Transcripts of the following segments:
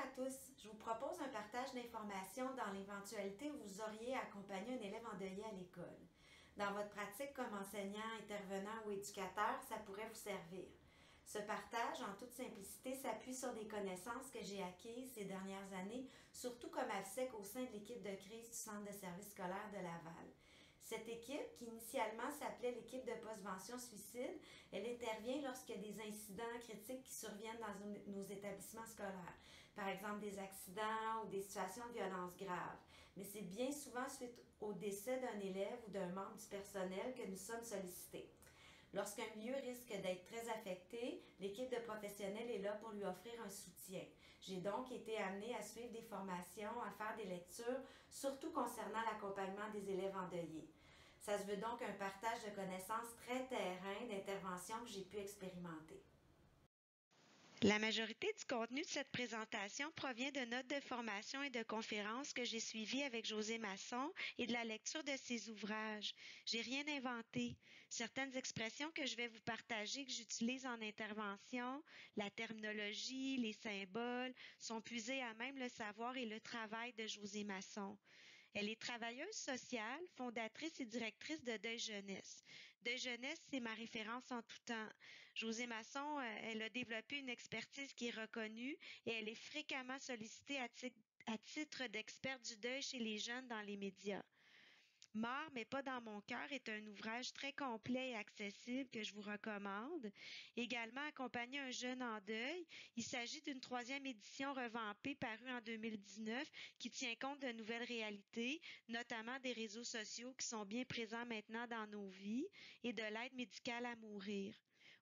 à tous, je vous propose un partage d'informations dans l'éventualité où vous auriez accompagné un élève endeuillé à l'école. Dans votre pratique comme enseignant, intervenant ou éducateur, ça pourrait vous servir. Ce partage, en toute simplicité, s'appuie sur des connaissances que j'ai acquises ces dernières années, surtout comme AFSEC au sein de l'équipe de crise du Centre de services scolaires de Laval. Cette équipe, qui initialement s'appelait l'équipe de postvention suicide, elle intervient lorsqu'il y a des incidents critiques qui surviennent dans nos établissements scolaires. Par exemple, des accidents ou des situations de violence graves. Mais c'est bien souvent suite au décès d'un élève ou d'un membre du personnel que nous sommes sollicités. Lorsqu'un milieu risque d'être très affecté, l'équipe de professionnels est là pour lui offrir un soutien. J'ai donc été amenée à suivre des formations, à faire des lectures, surtout concernant l'accompagnement des élèves endeuillés. Ça se veut donc un partage de connaissances très terrain d'interventions que j'ai pu expérimenter. La majorité du contenu de cette présentation provient de notes de formation et de conférences que j'ai suivies avec José Masson et de la lecture de ses ouvrages. J'ai rien inventé. Certaines expressions que je vais vous partager que j'utilise en intervention, la terminologie, les symboles, sont puisées à même le savoir et le travail de José Masson. Elle est travailleuse sociale, fondatrice et directrice de Deuil Jeunesse. Deuil Jeunesse, c'est ma référence en tout temps. José Masson, elle a développé une expertise qui est reconnue et elle est fréquemment sollicitée à titre d'experte du deuil chez les jeunes dans les médias. Mort, mais pas dans mon cœur est un ouvrage très complet et accessible que je vous recommande. Également, Accompagner un jeune en deuil. Il s'agit d'une 3e édition revampée parue en 2019 qui tient compte de nouvelles réalités, notamment des réseaux sociaux qui sont bien présents maintenant dans nos vies et de l'aide médicale à mourir.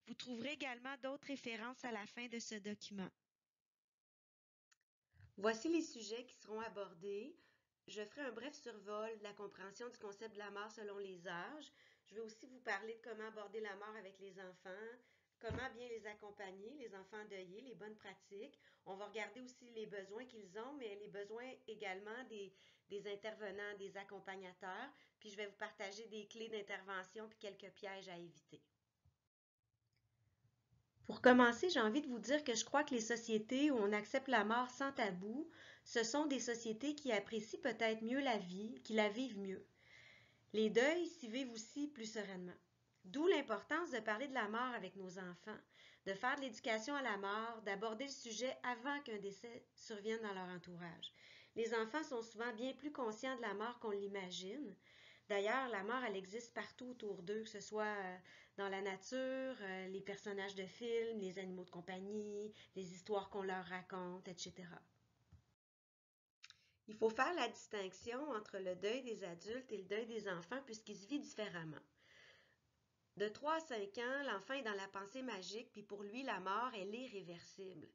Vous trouverez également d'autres références à la fin de ce document. Voici les sujets qui seront abordés. Je ferai un bref survol de la compréhension du concept de la mort selon les âges. Je vais aussi vous parler de comment aborder la mort avec les enfants, comment bien les accompagner, les enfants endeuillés, les bonnes pratiques. On va regarder aussi les besoins qu'ils ont, mais les besoins également des intervenants, des accompagnateurs. Puis je vais vous partager des clés d'intervention puis quelques pièges à éviter. Pour commencer, j'ai envie de vous dire que je crois que les sociétés où on accepte la mort sans tabou, ce sont des sociétés qui apprécient peut-être mieux la vie, qui la vivent mieux. Les deuils s'y vivent aussi plus sereinement. D'où l'importance de parler de la mort avec nos enfants, de faire de l'éducation à la mort, d'aborder le sujet avant qu'un décès survienne dans leur entourage. Les enfants sont souvent bien plus conscients de la mort qu'on l'imagine. D'ailleurs, la mort, elle existe partout autour d'eux, que ce soit dans la nature, les personnages de films, les animaux de compagnie, les histoires qu'on leur raconte, etc. Il faut faire la distinction entre le deuil des adultes et le deuil des enfants puisqu'il se vit différemment. De 3 à 5 ans, l'enfant est dans la pensée magique, puis pour lui, la mort, elle est irréversible.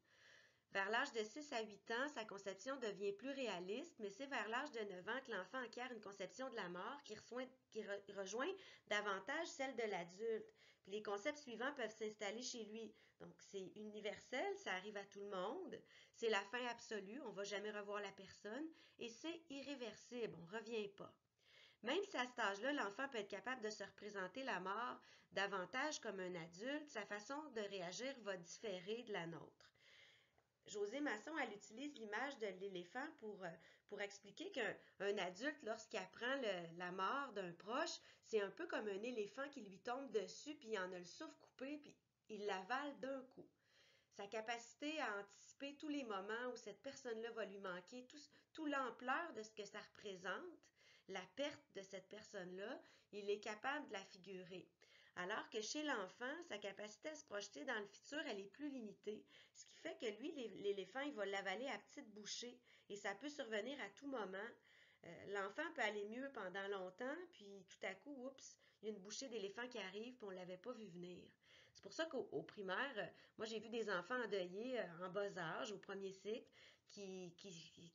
Vers l'âge de 6 à 8 ans, sa conception devient plus réaliste, mais c'est vers l'âge de 9 ans que l'enfant acquiert une conception de la mort qui rejoint davantage celle de l'adulte. Puis les concepts suivants peuvent s'installer chez lui. Donc c'est universel, ça arrive à tout le monde. C'est la fin absolue, on ne va jamais revoir la personne. Et c'est irréversible, on ne revient pas. Même si à cet âge-là, l'enfant peut être capable de se représenter la mort davantage comme un adulte, sa façon de réagir va différer de la nôtre. José Masson, elle utilise l'image de l'éléphant pour expliquer qu'un adulte, lorsqu'il apprend la mort d'un proche, c'est un peu comme un éléphant qui lui tombe dessus, puis il en a le souffle coupé, puis il l'avale d'un coup. Sa capacité à anticiper tous les moments où cette personne-là va lui manquer, tout l'ampleur de ce que ça représente, la perte de cette personne-là, il est capable de la figurer. Alors que chez l'enfant, sa capacité à se projeter dans le futur, elle est plus limitée. Ce qui fait que lui, l'éléphant, il va l'avaler à petites bouchées et ça peut survenir à tout moment. L'enfant peut aller mieux pendant longtemps, puis tout à coup, oups, il y a une bouchée d'éléphant qui arrive, puis on ne l'avait pas vu venir. C'est pour ça qu'au primaire, moi j'ai vu des enfants endeuillés en bas âge, au premier cycle, qui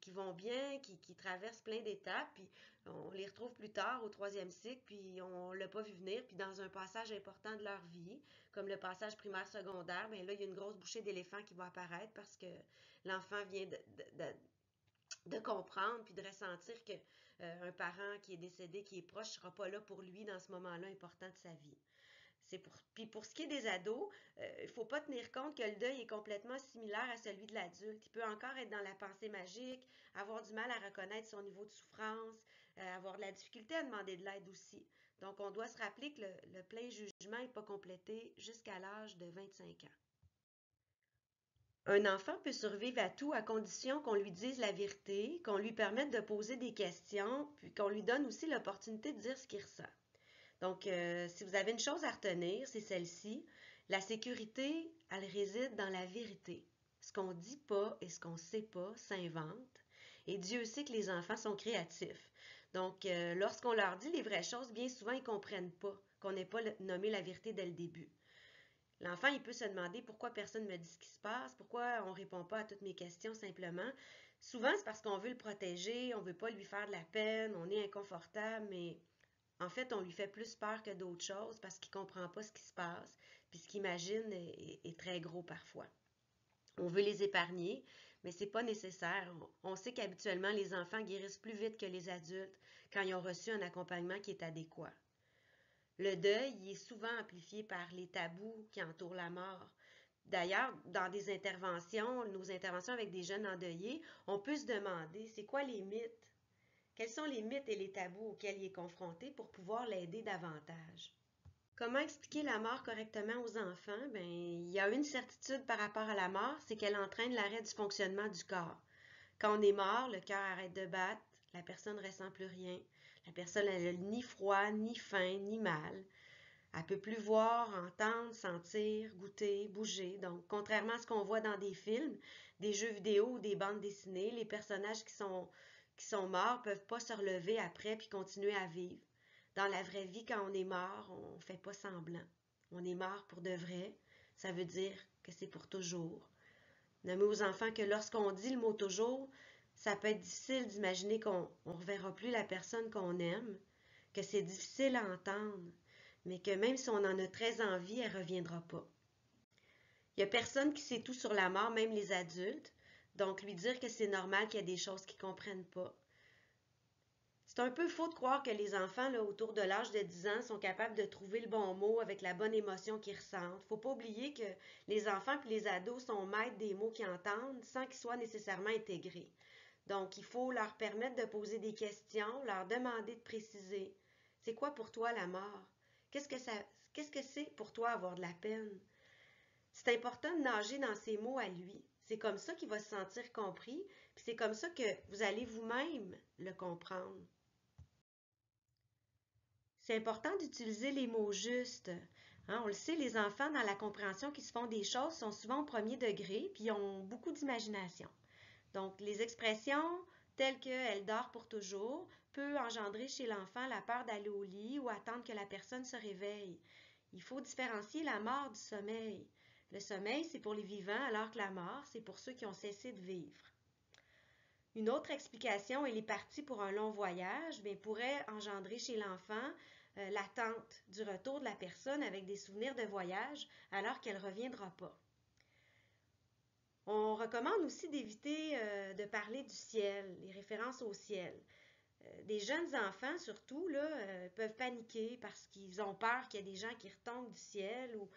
vont bien, qui traversent plein d'étapes, puis on les retrouve plus tard au 3e cycle, puis on ne l'a pas vu venir, puis dans un passage important de leur vie, comme le passage primaire-secondaire, bien là, il y a une grosse bouchée d'éléphant qui va apparaître parce que l'enfant vient de comprendre puis de ressentir que un parent qui est décédé, qui est proche, ne sera pas là pour lui dans ce moment-là important de sa vie. Puis pour ce qui est des ados, il ne faut pas tenir compte que le deuil est complètement similaire à celui de l'adulte. Il peut encore être dans la pensée magique, avoir du mal à reconnaître son niveau de souffrance, avoir de la difficulté à demander de l'aide aussi. Donc, on doit se rappeler que le plein jugement n'est pas complété jusqu'à l'âge de 25 ans. Un enfant peut survivre à tout à condition qu'on lui dise la vérité, qu'on lui permette de poser des questions, puis qu'on lui donne aussi l'opportunité de dire ce qu'il ressent. Donc, si vous avez une chose à retenir, c'est celle-ci. La sécurité, elle réside dans la vérité. Ce qu'on ne dit pas et ce qu'on ne sait pas s'invente. Et Dieu sait que les enfants sont créatifs. Donc, lorsqu'on leur dit les vraies choses, bien souvent, ils ne comprennent pas qu'on n'ait pas nommé la vérité dès le début. L'enfant, il peut se demander pourquoi personne ne me dit ce qui se passe, pourquoi on ne répond pas à toutes mes questions simplement. Souvent, c'est parce qu'on veut le protéger, on ne veut pas lui faire de la peine, on est inconfortable, mais en fait, on lui fait plus peur que d'autres choses parce qu'il ne comprend pas ce qui se passe, puis ce qu'il imagine est très gros parfois. On veut les épargner, mais ce n'est pas nécessaire. On sait qu'habituellement, les enfants guérissent plus vite que les adultes quand ils ont reçu un accompagnement qui est adéquat. Le deuil il est souvent amplifié par les tabous qui entourent la mort. D'ailleurs, dans des interventions, nos interventions avec des jeunes endeuillés, on peut se demander, c'est quoi les mythes? Quels sont les mythes et les tabous auxquels il est confronté pour pouvoir l'aider davantage? Comment expliquer la mort correctement aux enfants? Bien, il y a une certitude par rapport à la mort, c'est qu'elle entraîne l'arrêt du fonctionnement du corps. Quand on est mort, le cœur arrête de battre, la personne ne ressent plus rien. La personne n'a ni froid, ni faim, ni mal. Elle ne peut plus voir, entendre, sentir, goûter, bouger. Donc, contrairement à ce qu'on voit dans des films, des jeux vidéo ou des bandes dessinées, les personnages qui sont morts ne peuvent pas se relever après puis continuer à vivre. Dans la vraie vie, quand on est mort, on ne fait pas semblant. On est mort pour de vrai. Ça veut dire que c'est pour toujours. Nommer aux enfants que lorsqu'on dit le mot toujours, ça peut être difficile d'imaginer qu'on ne reverra plus la personne qu'on aime, que c'est difficile à entendre, mais que même si on en a très envie, elle ne reviendra pas. Il n'y a personne qui sait tout sur la mort, même les adultes, donc lui dire que c'est normal qu'il y a des choses qu'ils ne comprennent pas. C'est un peu faux de croire que les enfants, là, autour de l'âge de 10 ans, sont capables de trouver le bon mot avec la bonne émotion qu'ils ressentent. Faut pas oublier que les enfants et les ados sont maîtres des mots qu'ils entendent sans qu'ils soient nécessairement intégrés. Donc, il faut leur permettre de poser des questions, leur demander de préciser. C'est quoi pour toi la mort? Qu'est-ce que c'est pour toi avoir de la peine? C'est important de nager dans ses mots à lui. C'est comme ça qu'il va se sentir compris, puis c'est comme ça que vous allez vous-même le comprendre. C'est important d'utiliser les mots justes. Hein, on le sait, les enfants, dans la compréhension qu'ils se font des choses, sont souvent au premier degré, puis ont beaucoup d'imagination. Donc, les expressions telles que « elle dort pour toujours » peut engendrer chez l'enfant la peur d'aller au lit ou attendre que la personne se réveille. Il faut différencier la mort du sommeil. Le sommeil, c'est pour les vivants, alors que la mort, c'est pour ceux qui ont cessé de vivre. Une autre explication, elle est partie pour un long voyage, mais pourrait engendrer chez l'enfant l'attente du retour de la personne avec des souvenirs de voyage alors qu'elle ne reviendra pas. On recommande aussi d'éviter de parler du ciel, les références au ciel. Des jeunes enfants, surtout, là, peuvent paniquer parce qu'ils ont peur qu'il y ait des gens qui retombent du ciel ou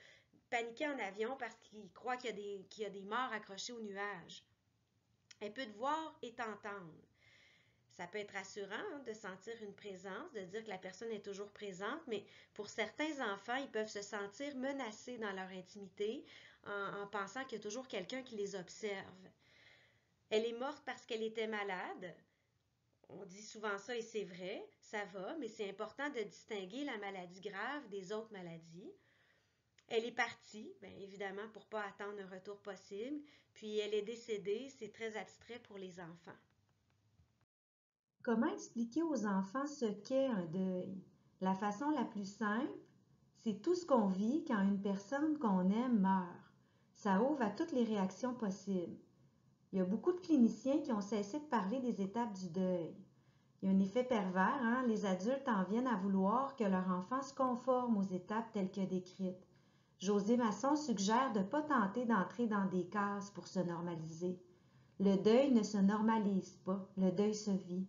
paniquer en avion parce qu'ils croient qu'il y a des morts accrochés aux nuages. Un peu de voir et entendre. Ça peut être rassurant de sentir une présence, de dire que la personne est toujours présente, mais pour certains enfants, ils peuvent se sentir menacés dans leur intimité en pensant qu'il y a toujours quelqu'un qui les observe. Elle est morte parce qu'elle était malade. On dit souvent ça et c'est vrai, ça va, mais c'est important de distinguer la maladie grave des autres maladies. Elle est partie, bien évidemment, pour ne pas attendre un retour possible, puis elle est décédée, c'est très abstrait pour les enfants. Comment expliquer aux enfants ce qu'est un deuil? La façon la plus simple, c'est tout ce qu'on vit quand une personne qu'on aime meurt. Ça ouvre à toutes les réactions possibles. Il y a beaucoup de cliniciens qui ont cessé de parler des étapes du deuil. Il y a un effet pervers, hein? Les adultes en viennent à vouloir que leur enfant se conforme aux étapes telles que décrites. José Masson suggère de ne pas tenter d'entrer dans des cases pour se normaliser. Le deuil ne se normalise pas, le deuil se vit.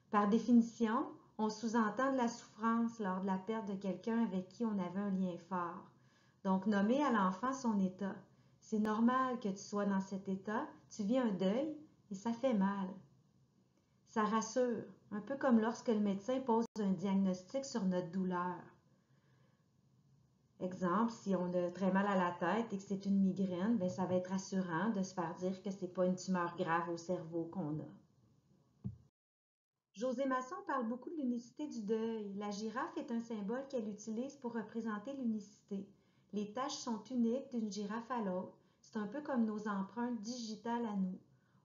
Par définition, on sous-entend de la souffrance lors de la perte de quelqu'un avec qui on avait un lien fort. Donc, nommer à l'enfant son état. C'est normal que tu sois dans cet état, tu vis un deuil et ça fait mal. Ça rassure, un peu comme lorsque le médecin pose un diagnostic sur notre douleur. Exemple, si on a très mal à la tête et que c'est une migraine, bien, ça va être rassurant de se faire dire que ce n'est pas une tumeur grave au cerveau qu'on a. José Masson parle beaucoup de l'unicité du deuil. La girafe est un symbole qu'elle utilise pour représenter l'unicité. Les taches sont uniques d'une girafe à l'autre. C'est un peu comme nos empreintes digitales à nous.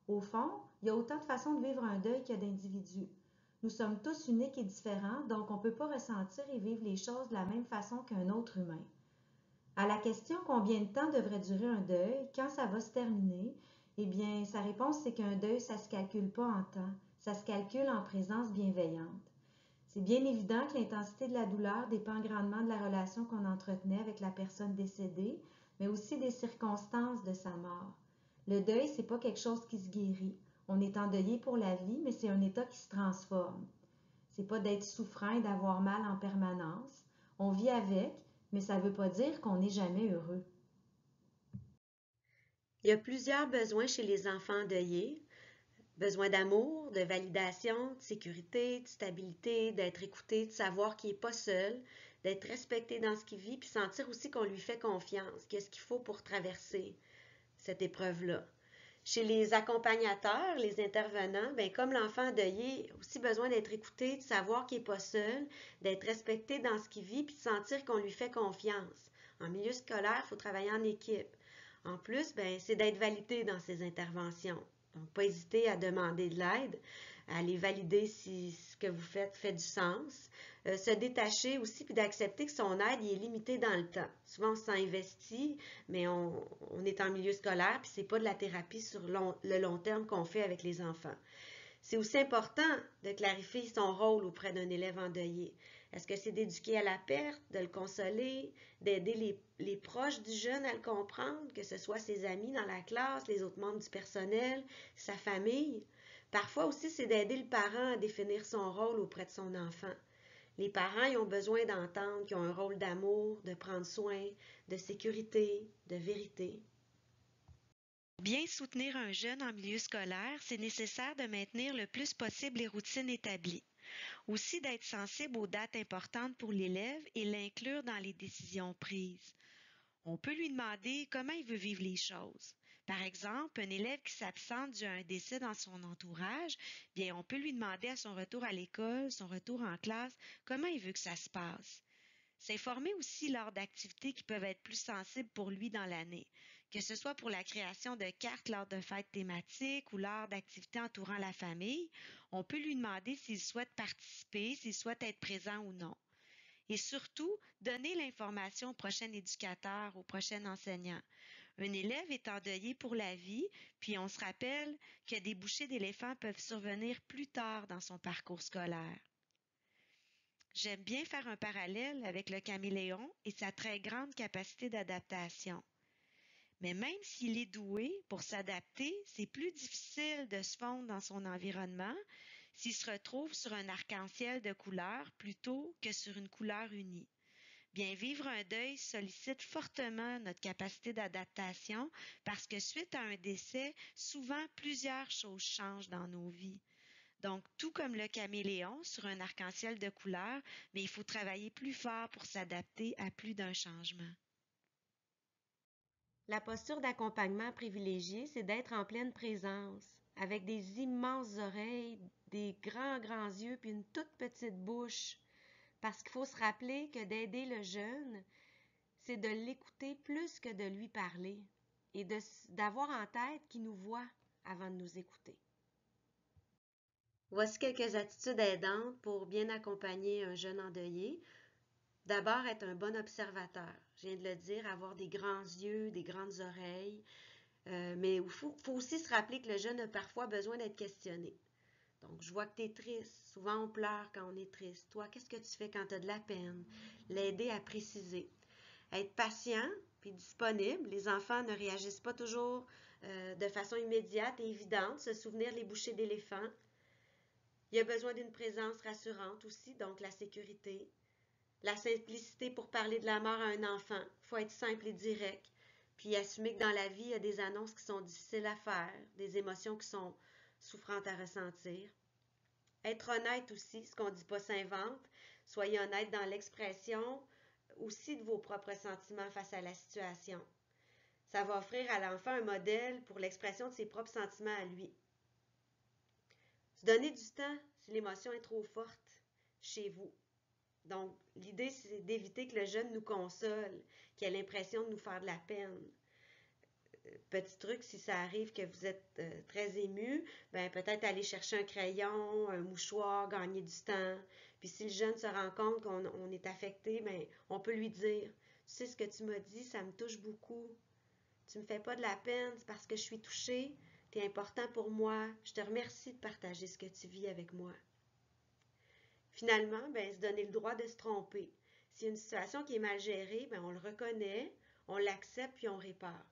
Au fond, il y a autant de façons de vivre un deuil qu'il y a d'individus. Nous sommes tous uniques et différents, donc on ne peut pas ressentir et vivre les choses de la même façon qu'un autre humain. À la question combien de temps devrait durer un deuil, quand ça va se terminer, eh bien, sa réponse c'est qu'un deuil, ça ne se calcule pas en temps, ça se calcule en présence bienveillante. C'est bien évident que l'intensité de la douleur dépend grandement de la relation qu'on entretenait avec la personne décédée, mais aussi des circonstances de sa mort. Le deuil, c'est pas quelque chose qui se guérit. On est endeuillé pour la vie, mais c'est un état qui se transforme. C'est pas d'être souffrant et d'avoir mal en permanence. On vit avec, mais ça ne veut pas dire qu'on n'est jamais heureux. Il y a plusieurs besoins chez les enfants endeuillés. Besoin d'amour, de validation, de sécurité, de stabilité, d'être écouté, de savoir qu'il n'est pas seul, d'être respecté dans ce qu'il vit, puis sentir aussi qu'on lui fait confiance, qu'est-ce qu'il faut pour traverser cette épreuve-là. Chez les accompagnateurs, les intervenants, bien, comme l'enfant endeuillé, il a aussi besoin d'être écouté, de savoir qu'il n'est pas seul, d'être respecté dans ce qu'il vit, puis de sentir qu'on lui fait confiance. En milieu scolaire, il faut travailler en équipe. En plus, bien, c'est d'être validé dans ses interventions. Donc, pas hésiter à demander de l'aide, à aller valider si ce que vous faites fait du sens. Se détacher aussi, puis d'accepter que son aide est limitée dans le temps. Souvent, on s'en investit, mais on est en milieu scolaire, puis c'est pas de la thérapie sur le long terme qu'on fait avec les enfants. C'est aussi important de clarifier son rôle auprès d'un élève endeuillé. Est-ce que c'est d'éduquer à la perte, de le consoler, d'aider les proches du jeune à le comprendre, que ce soit ses amis dans la classe, les autres membres du personnel, sa famille? Parfois aussi, c'est d'aider le parent à définir son rôle auprès de son enfant. Les parents ils ont besoin d'entendre qu'ils ont un rôle d'amour, de prendre soin, de sécurité, de vérité. Bien soutenir un jeune en milieu scolaire, c'est nécessaire de maintenir le plus possible les routines établies. Aussi d'être sensible aux dates importantes pour l'élève et l'inclure dans les décisions prises. On peut lui demander comment il veut vivre les choses. Par exemple, un élève qui s'absente dû à un décès dans son entourage, bien, on peut lui demander à son retour à l'école, son retour en classe, comment il veut que ça se passe. S'informer aussi lors d'activités qui peuvent être plus sensibles pour lui dans l'année, que ce soit pour la création de cartes lors de fêtes thématiques ou lors d'activités entourant la famille, on peut lui demander s'il souhaite participer, s'il souhaite être présent ou non. Et surtout, donner l'information au prochain éducateur, au prochain enseignant. Un élève est endeuillé pour la vie, puis on se rappelle que des bouchées d'éléphant peuvent survenir plus tard dans son parcours scolaire. J'aime bien faire un parallèle avec le caméléon et sa très grande capacité d'adaptation. Mais même s'il est doué pour s'adapter, c'est plus difficile de se fondre dans son environnement s'il se retrouve sur un arc-en-ciel de couleurs plutôt que sur une couleur unie. Bien, vivre un deuil sollicite fortement notre capacité d'adaptation parce que suite à un décès, souvent plusieurs choses changent dans nos vies. Donc, tout comme le caméléon sur un arc-en-ciel de couleurs, mais il faut travailler plus fort pour s'adapter à plus d'un changement. La posture d'accompagnement privilégiée, c'est d'être en pleine présence, avec des immenses oreilles, des grands yeux, puis une toute petite bouche. Parce qu'il faut se rappeler que d'aider le jeune, c'est de l'écouter plus que de lui parler et d'avoir en tête qu'il nous voit avant de nous écouter. Voici quelques attitudes aidantes pour bien accompagner un jeune endeuillé. D'abord, être un bon observateur. Je viens de le dire, avoir des grands yeux, des grandes oreilles. Mais il faut aussi se rappeler que le jeune a parfois besoin d'être questionné. Donc, je vois que tu es triste. Souvent, on pleure quand on est triste. Toi, qu'est-ce que tu fais quand tu as de la peine? L'aider à préciser. Être patient puis disponible. Les enfants ne réagissent pas toujours de façon immédiate et évidente. Se souvenir les bouchées d'éléphant. Il a besoin d'une présence rassurante aussi, donc la sécurité. La simplicité pour parler de la mort à un enfant. Il faut être simple et direct. Puis assumer que dans la vie, il y a des annonces qui sont difficiles à faire, des émotions qui sont souffrantes à ressentir. Être honnête aussi, ce qu'on ne dit pas s'invente. Soyez honnête dans l'expression aussi de vos propres sentiments face à la situation. Ça va offrir à l'enfant un modèle pour l'expression de ses propres sentiments à lui. Se donner du temps si l'émotion est trop forte chez vous. Donc, l'idée, c'est d'éviter que le jeune nous console, qu'il ait l'impression de nous faire de la peine. Petit truc, si ça arrive que vous êtes très ému, ben peut-être aller chercher un crayon, un mouchoir, gagner du temps. Puis si le jeune se rend compte qu'on est affecté, ben on peut lui dire, tu sais ce que tu m'as dit, ça me touche beaucoup. Tu me fais pas de la peine, c'est parce que je suis touchée, tu es important pour moi, je te remercie de partager ce que tu vis avec moi. Finalement, ben, se donner le droit de se tromper. S'il y a une situation qui est mal gérée, ben, on le reconnaît, on l'accepte puis on répare.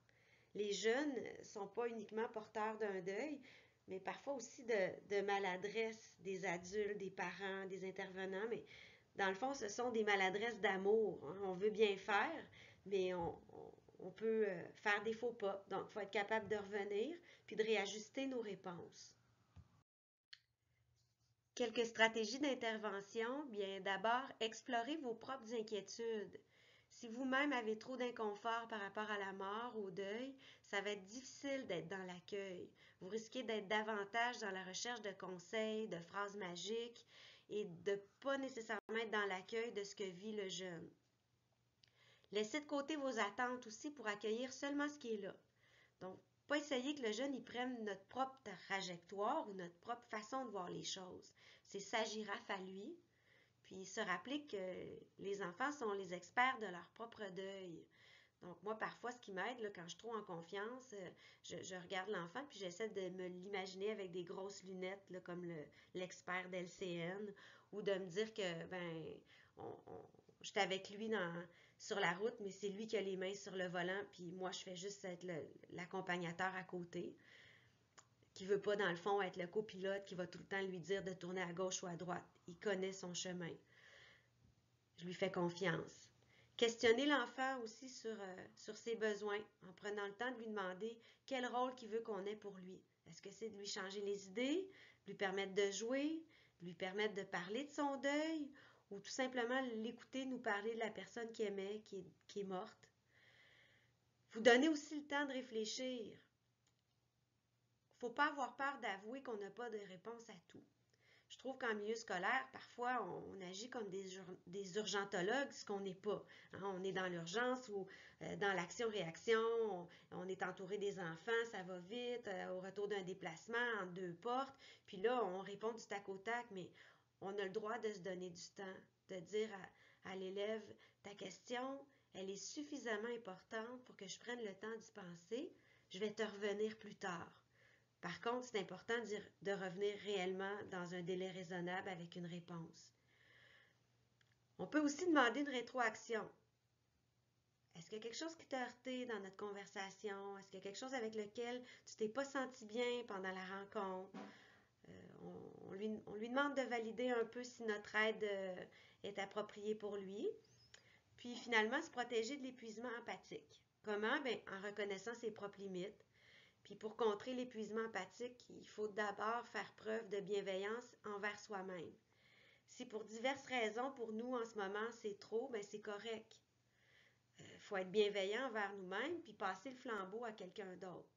Les jeunes ne sont pas uniquement porteurs d'un deuil, mais parfois aussi de maladresse des adultes, des parents, des intervenants. Mais dans le fond, ce sont des maladresses d'amour. Hein. On veut bien faire, mais on peut faire des faux pas. Donc, il faut être capable de revenir puis de réajuster nos réponses. Quelques stratégies d'intervention. Bien, d'abord, explorez vos propres inquiétudes. Si vous-même avez trop d'inconfort par rapport à la mort ou au deuil, ça va être difficile d'être dans l'accueil. Vous risquez d'être davantage dans la recherche de conseils, de phrases magiques et de ne pas nécessairement être dans l'accueil de ce que vit le jeune. Laissez de côté vos attentes aussi pour accueillir seulement ce qui est là. Donc, pas essayer que le jeune y prenne notre propre trajectoire ou notre propre façon de voir les choses. C'est sa girafe à lui. Puis se rappeler que les enfants sont les experts de leur propre deuil. Donc moi, parfois, ce qui m'aide, quand je suis trop en confiance, je regarde l'enfant puis j'essaie de me l'imaginer avec des grosses lunettes, là, comme l'expert d'LCN, ou de me dire que je suis avec lui sur la route, mais c'est lui qui a les mains sur le volant, puis moi, je fais juste être l'accompagnateur à côté, qui veut pas, dans le fond, être le copilote qui va tout le temps lui dire de tourner à gauche ou à droite. Il connaît son chemin. Je lui fais confiance. Questionner l'enfant aussi sur ses besoins, en prenant le temps de lui demander quel rôle qu'il veut qu'on ait pour lui. Est-ce que c'est de lui changer les idées, de lui permettre de jouer, de lui permettre de parler de son deuil, ou tout simplement l'écouter nous parler de la personne qu'il aimait, qui est morte. Vous donnez aussi le temps de réfléchir. Il ne faut pas avoir peur d'avouer qu'on n'a pas de réponse à tout. Je trouve qu'en milieu scolaire, parfois, on agit comme des urgentologues, ce qu'on n'est pas. Hein, on est dans l'urgence ou dans l'action-réaction, on est entouré des enfants, ça va vite, au retour d'un déplacement, entre deux portes. Puis là, on répond du tac au tac, mais on a le droit de se donner du temps, de dire à l'élève, ta question, elle est suffisamment importante pour que je prenne le temps d'y penser, je vais te revenir plus tard. Par contre, c'est important de revenir réellement dans un délai raisonnable avec une réponse. On peut aussi demander une rétroaction. Est-ce qu'il y a quelque chose qui t'a heurté dans notre conversation? Est-ce qu'il y a quelque chose avec lequel tu t'es pas senti bien pendant la rencontre? On lui demande de valider un peu si notre aide est appropriée pour lui. Puis finalement, se protéger de l'épuisement empathique. Comment? Bien, en reconnaissant ses propres limites. Puis pour contrer l'épuisement empathique, il faut d'abord faire preuve de bienveillance envers soi-même. Si pour diverses raisons, pour nous en ce moment, c'est trop, bien c'est correct. Il faut être bienveillant envers nous-mêmes puis passer le flambeau à quelqu'un d'autre.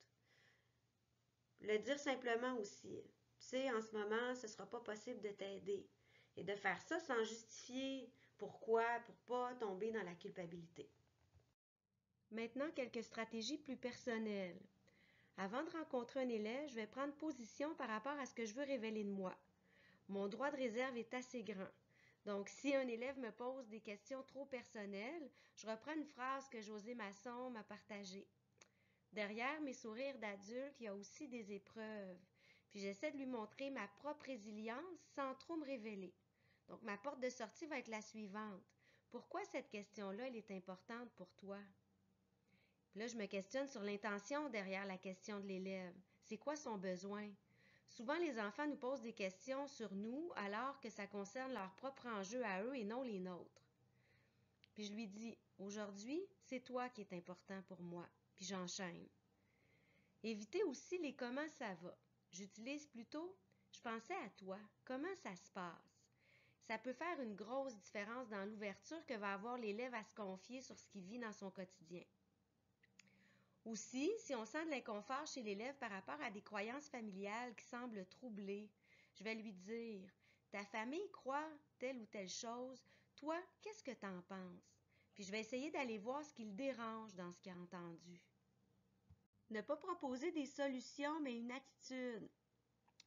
Le dire simplement aussi. Tu sais, en ce moment, ce ne sera pas possible de t'aider. Et de faire ça sans justifier pourquoi, pour ne pas tomber dans la culpabilité. Maintenant, quelques stratégies plus personnelles. Avant de rencontrer un élève, je vais prendre position par rapport à ce que je veux révéler de moi. Mon droit de réserve est assez grand. Donc, si un élève me pose des questions trop personnelles, je reprends une phrase que José Masson m'a partagée. Derrière mes sourires d'adulte, il y a aussi des épreuves. Puis j'essaie de lui montrer ma propre résilience sans trop me révéler. Donc, ma porte de sortie va être la suivante. Pourquoi cette question-là, elle est importante pour toi? Puis là, je me questionne sur l'intention derrière la question de l'élève. C'est quoi son besoin? Souvent, les enfants nous posent des questions sur nous alors que ça concerne leurs propres enjeux à eux et non les nôtres. Puis je lui dis, aujourd'hui, c'est toi qui es important pour moi. Puis j'enchaîne. Évitez aussi les comment ça va. J'utilise plutôt je pensais à toi. Comment ça se passe? Ça peut faire une grosse différence dans l'ouverture que va avoir l'élève à se confier sur ce qu'il vit dans son quotidien. Aussi, si on sent de l'inconfort chez l'élève par rapport à des croyances familiales qui semblent troublées, je vais lui dire « Ta famille croit telle ou telle chose, toi, qu'est-ce que t'en penses? » Puis je vais essayer d'aller voir ce qui le dérange dans ce qu'il a entendu. Ne pas proposer des solutions, mais une attitude.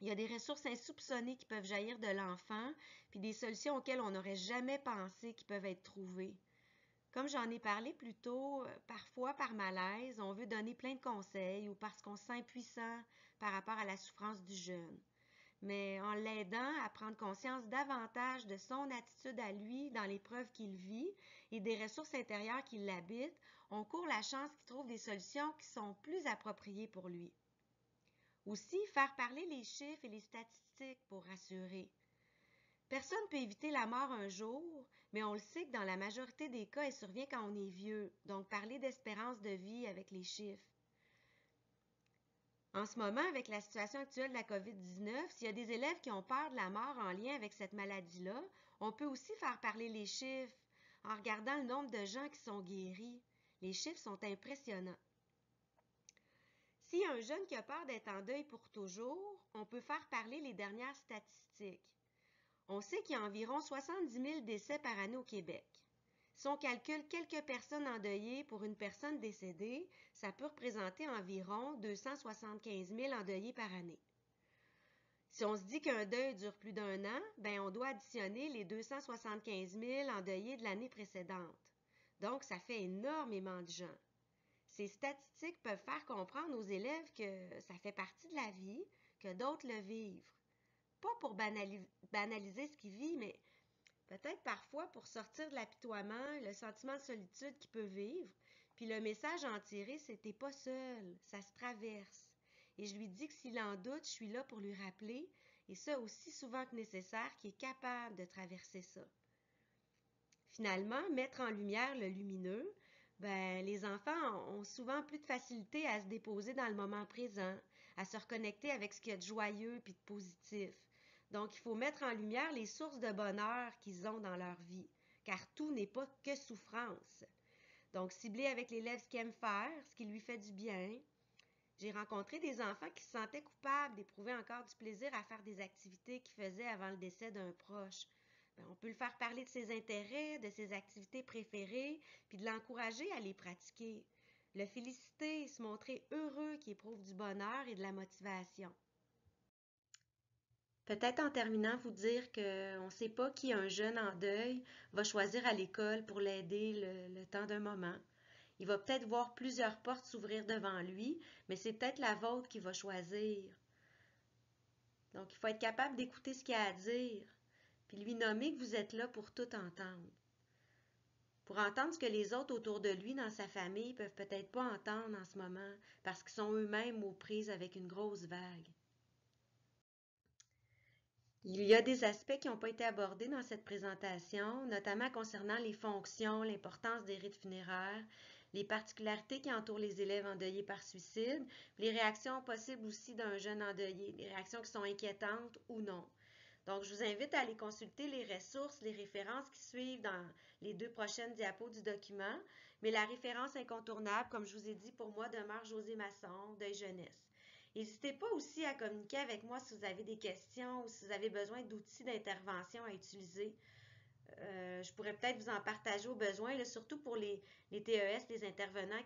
Il y a des ressources insoupçonnées qui peuvent jaillir de l'enfant, puis des solutions auxquelles on n'aurait jamais pensé qui peuvent être trouvées. Comme j'en ai parlé plus tôt, parfois par malaise, on veut donner plein de conseils ou parce qu'on se sent impuissant par rapport à la souffrance du jeune. Mais en l'aidant à prendre conscience davantage de son attitude à lui dans l'épreuve qu'il vit et des ressources intérieures qui l'habitent, on court la chance qu'il trouve des solutions qui sont plus appropriées pour lui. Aussi, faire parler les chiffres et les statistiques pour rassurer. Personne ne peut éviter la mort un jour, mais on le sait que dans la majorité des cas, elle survient quand on est vieux, donc parler d'espérance de vie avec les chiffres. En ce moment, avec la situation actuelle de la COVID-19, s'il y a des élèves qui ont peur de la mort en lien avec cette maladie-là, on peut aussi faire parler les chiffres en regardant le nombre de gens qui sont guéris. Les chiffres sont impressionnants. S'il y a un jeune qui a peur d'être en deuil pour toujours, on peut faire parler les dernières statistiques. On sait qu'il y a environ 70 000 décès par année au Québec. Si on calcule quelques personnes endeuillées pour une personne décédée, ça peut représenter environ 275 000 endeuillés par année. Si on se dit qu'un deuil dure plus d'un an, on doit additionner les 275 000 endeuillés de l'année précédente. Donc, ça fait énormément de gens. Ces statistiques peuvent faire comprendre aux élèves que ça fait partie de la vie, que d'autres le vivent. Pas pour banaliser ce qu'ils vivent, mais peut-être parfois pour sortir de l'apitoiement, le sentiment de solitude qu'il peut vivre. Puis le message à en tirer, c'est « t'es pas seul, ça se traverse ». Et je lui dis que s'il en doute, je suis là pour lui rappeler, et ça aussi souvent que nécessaire, qu'il est capable de traverser ça. Finalement, mettre en lumière le lumineux, les enfants ont souvent plus de facilité à se déposer dans le moment présent, à se reconnecter avec ce qu'il y a de joyeux puis de positif. Donc, il faut mettre en lumière les sources de bonheur qu'ils ont dans leur vie, car tout n'est pas que souffrance. Donc, cibler avec l'élève ce qu'il aime faire, ce qui lui fait du bien. J'ai rencontré des enfants qui se sentaient coupables d'éprouver encore du plaisir à faire des activités qu'ils faisaient avant le décès d'un proche. On peut le faire parler de ses intérêts, de ses activités préférées, puis de l'encourager à les pratiquer. Le féliciter, se montrer heureux qu'il éprouve du bonheur et de la motivation. Peut-être en terminant, vous dire qu'on ne sait pas qui un jeune en deuil va choisir à l'école pour l'aider le temps d'un moment. Il va peut-être voir plusieurs portes s'ouvrir devant lui, mais c'est peut-être la vôtre qu'il va choisir. Donc, il faut être capable d'écouter ce qu'il a à dire, puis lui nommer que vous êtes là pour tout entendre. Pour entendre ce que les autres autour de lui dans sa famille peuvent peut-être pas entendre en ce moment, parce qu'ils sont eux-mêmes aux prises avec une grosse vague. Il y a des aspects qui n'ont pas été abordés dans cette présentation, notamment concernant les fonctions, l'importance des rites funéraires, les particularités qui entourent les élèves endeuillés par suicide, les réactions possibles aussi d'un jeune endeuillé, les réactions qui sont inquiétantes ou non. Donc, je vous invite à aller consulter les ressources, les références qui suivent dans les 2 prochaines diapos du document, mais la référence incontournable, comme je vous ai dit, pour moi, demeure José Masson, Deuil Jeunesse. N'hésitez pas aussi à communiquer avec moi si vous avez des questions ou si vous avez besoin d'outils d'intervention à utiliser. Je pourrais peut-être vous en partager au besoin, là, surtout pour les TES, les intervenants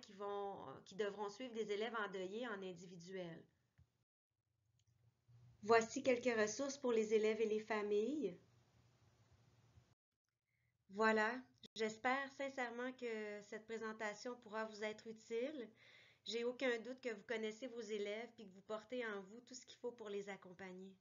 qui devront suivre des élèves endeuillés en individuel. Voici quelques ressources pour les élèves et les familles. Voilà, j'espère sincèrement que cette présentation pourra vous être utile. J'ai aucun doute que vous connaissez vos élèves et que vous portez en vous tout ce qu'il faut pour les accompagner.